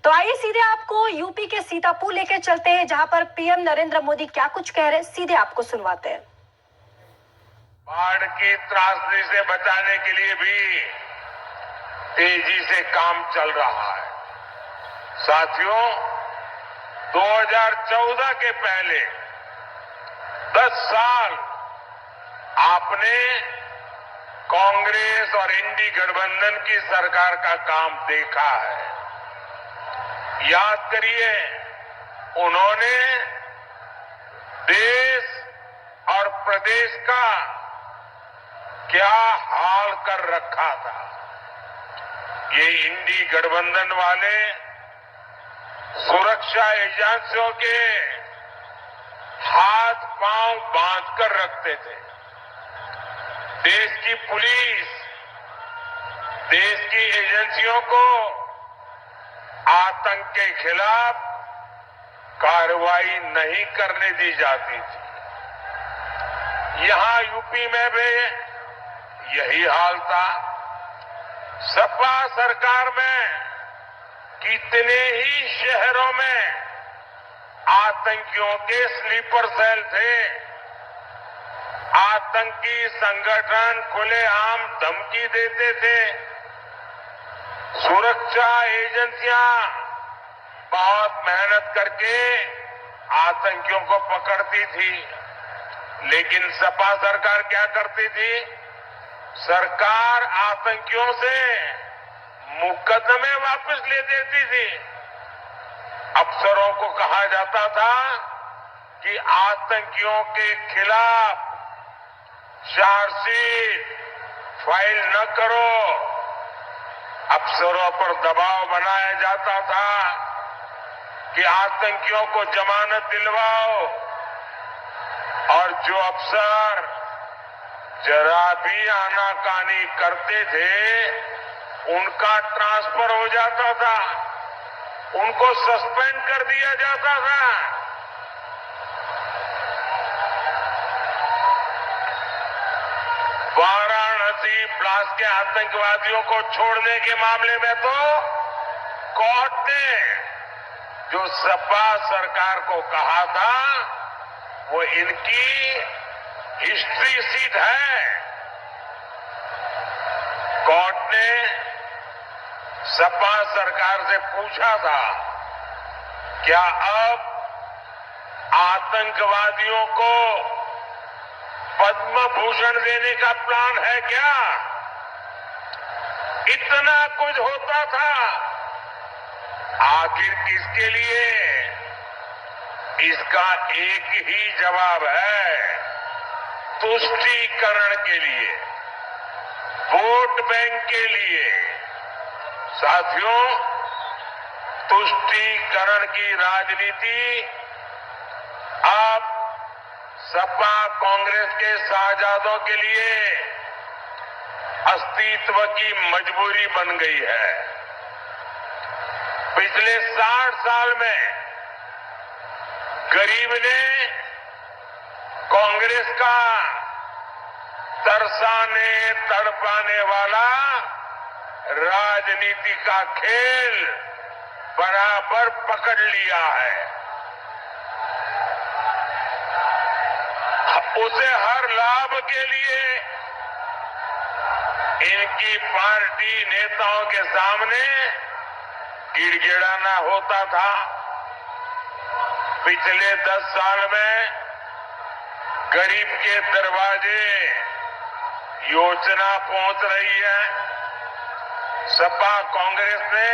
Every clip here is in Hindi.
तो आइए सीधे आपको यूपी के सीतापुर लेके चलते हैं, जहां पर पीएम नरेंद्र मोदी क्या कुछ कह रहे हैं, सीधे आपको सुनवाते हैं। बाढ़ की त्रासदी से बचाने के लिए भी तेजी से काम चल रहा है। साथियों, 2014 के पहले 10 साल आपने कांग्रेस और इंडी गठबंधन की सरकार का काम देखा है। याद करिए, उन्होंने देश और प्रदेश का क्या हाल कर रखा था। ये इंडी गठबंधन वाले सुरक्षा एजेंसियों के हाथ पांव बांध कर रखते थे। देश की पुलिस, देश की एजेंसियों को आतंक के खिलाफ कार्रवाई नहीं करने दी जाती थी। यहां यूपी में भी यही हाल था। सपा सरकार में कितने ही शहरों में आतंकियों के स्लीपर सेल थे। आतंकी संगठन खुलेआम धमकी देते थे। सुरक्षा एजेंसियां बहुत मेहनत करके आतंकियों को पकड़ती थी, लेकिन सपा सरकार क्या करती थी? सरकार आतंकियों से मुकदमे वापस ले देती थी। अफसरों को कहा जाता था कि आतंकियों के खिलाफ चार्जशीट फाइल न करो। अफसरों पर दबाव बनाया जाता था कि आतंकियों को जमानत दिलवाओ, और जो अफसर जरा भी आनाकानी करते थे उनका ट्रांसफर हो जाता था, उनको सस्पेंड कर दिया जाता था। वाराणसी ब्लास्ट के आतंकवादियों को छोड़ने के मामले में तो कोर्ट ने जो सपा सरकार को कहा था वो इनकी हिस्ट्री सीट है। कोर्ट ने सपा सरकार से पूछा था, क्या अब आतंकवादियों को पद्म भूषण देने का प्लान है क्या? इतना कुछ होता था, आखिर किसके लिए? इसका एक ही जवाब है, तुष्टीकरण के लिए, वोट बैंक के लिए। साथियों, तुष्टीकरण की राजनीति अब सपा कांग्रेस के शाहजादों के लिए अस्तित्व की मजबूरी बन गई है। पिछले 60 साल में गरीब ने कांग्रेस का तरसाने तड़पाने वाला राजनीति का खेल बराबर पकड़ लिया है। उसे हर लाभ के लिए इनकी पार्टी नेताओं के सामने गिड़गिड़ाना होता था। पिछले 10 साल में गरीब के दरवाजे योजना पहुंच रही है। सपा कांग्रेस ने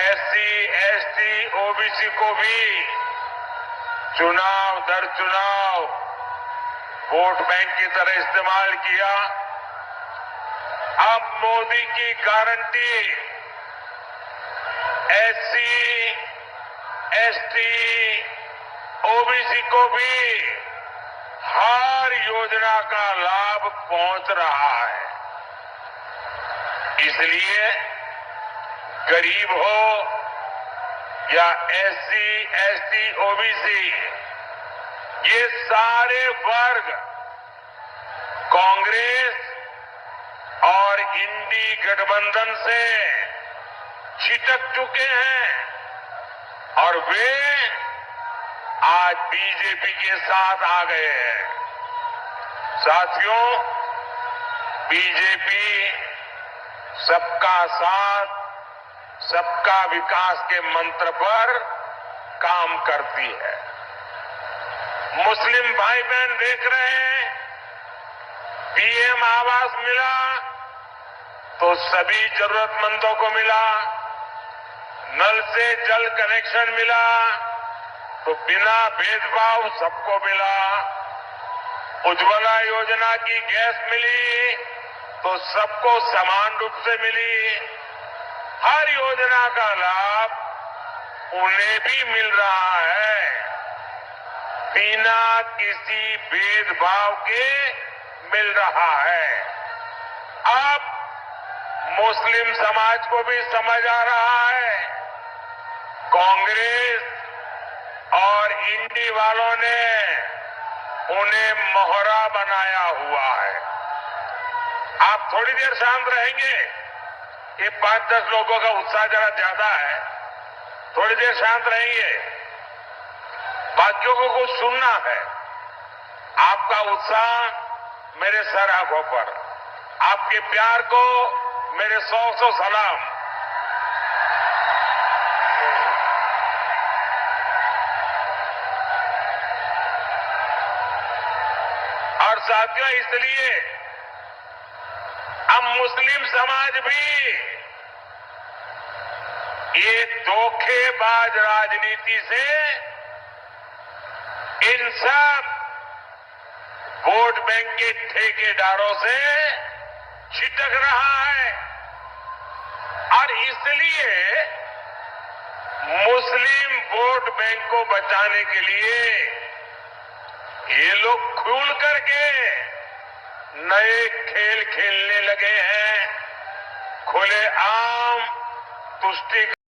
एससी, एसटी, ओबीसी को भी चुनाव दर चुनाव वोट बैंक की तरह इस्तेमाल किया। अब मोदी की गारंटी एससी, एसटी, ओबीसी को भी हर योजना का लाभ पहुंच रहा है। इसलिए गरीब हो या एससी, एसटी, ओबीसी, ये सारे वर्ग कांग्रेस और इंडी गठबंधन से छिटक चुके हैं और वे आज बीजेपी के साथ आ गए हैं। साथियों, बीजेपी सबका साथ, सबका विकास के मंत्र पर काम करती है। मुस्लिम भाई बहन देख रहे हैं, पीएम आवास मिला तो सभी जरूरतमंदों को मिला, नल से जल कनेक्शन मिला तो बिना भेदभाव सबको मिला, उज्ज्वला योजना की गैस मिली तो सबको समान रूप से मिली। हर योजना का लाभ उन्हें भी मिल रहा है, बिना किसी भेदभाव के मिल रहा है। अब मुस्लिम समाज को भी समझ आ रहा है, कांग्रेस और इंडी वालों ने उन्हें मोहरा बनाया हुआ है। आप थोड़ी देर शांत रहेंगे? ये 5-10 लोगों का उत्साह जरा ज्यादा है, थोड़ी देर शांत रहेंगे। बाकियों को कुछ सुनना है। आपका उत्साह मेरे सर आंखों पर, आपके प्यार को मेरे 100 सलाम। और साथियों, इसलिए अब मुस्लिम समाज भी ये धोखेबाज राजनीति से, इन सब वोट बैंक के ठेकेदारों से छिटक रहा है। और इसलिए मुस्लिम वोट बैंक को बचाने के लिए ये लोग खुल करके नए खेल खेलने लगे हैं। खुलेआम तुष्टि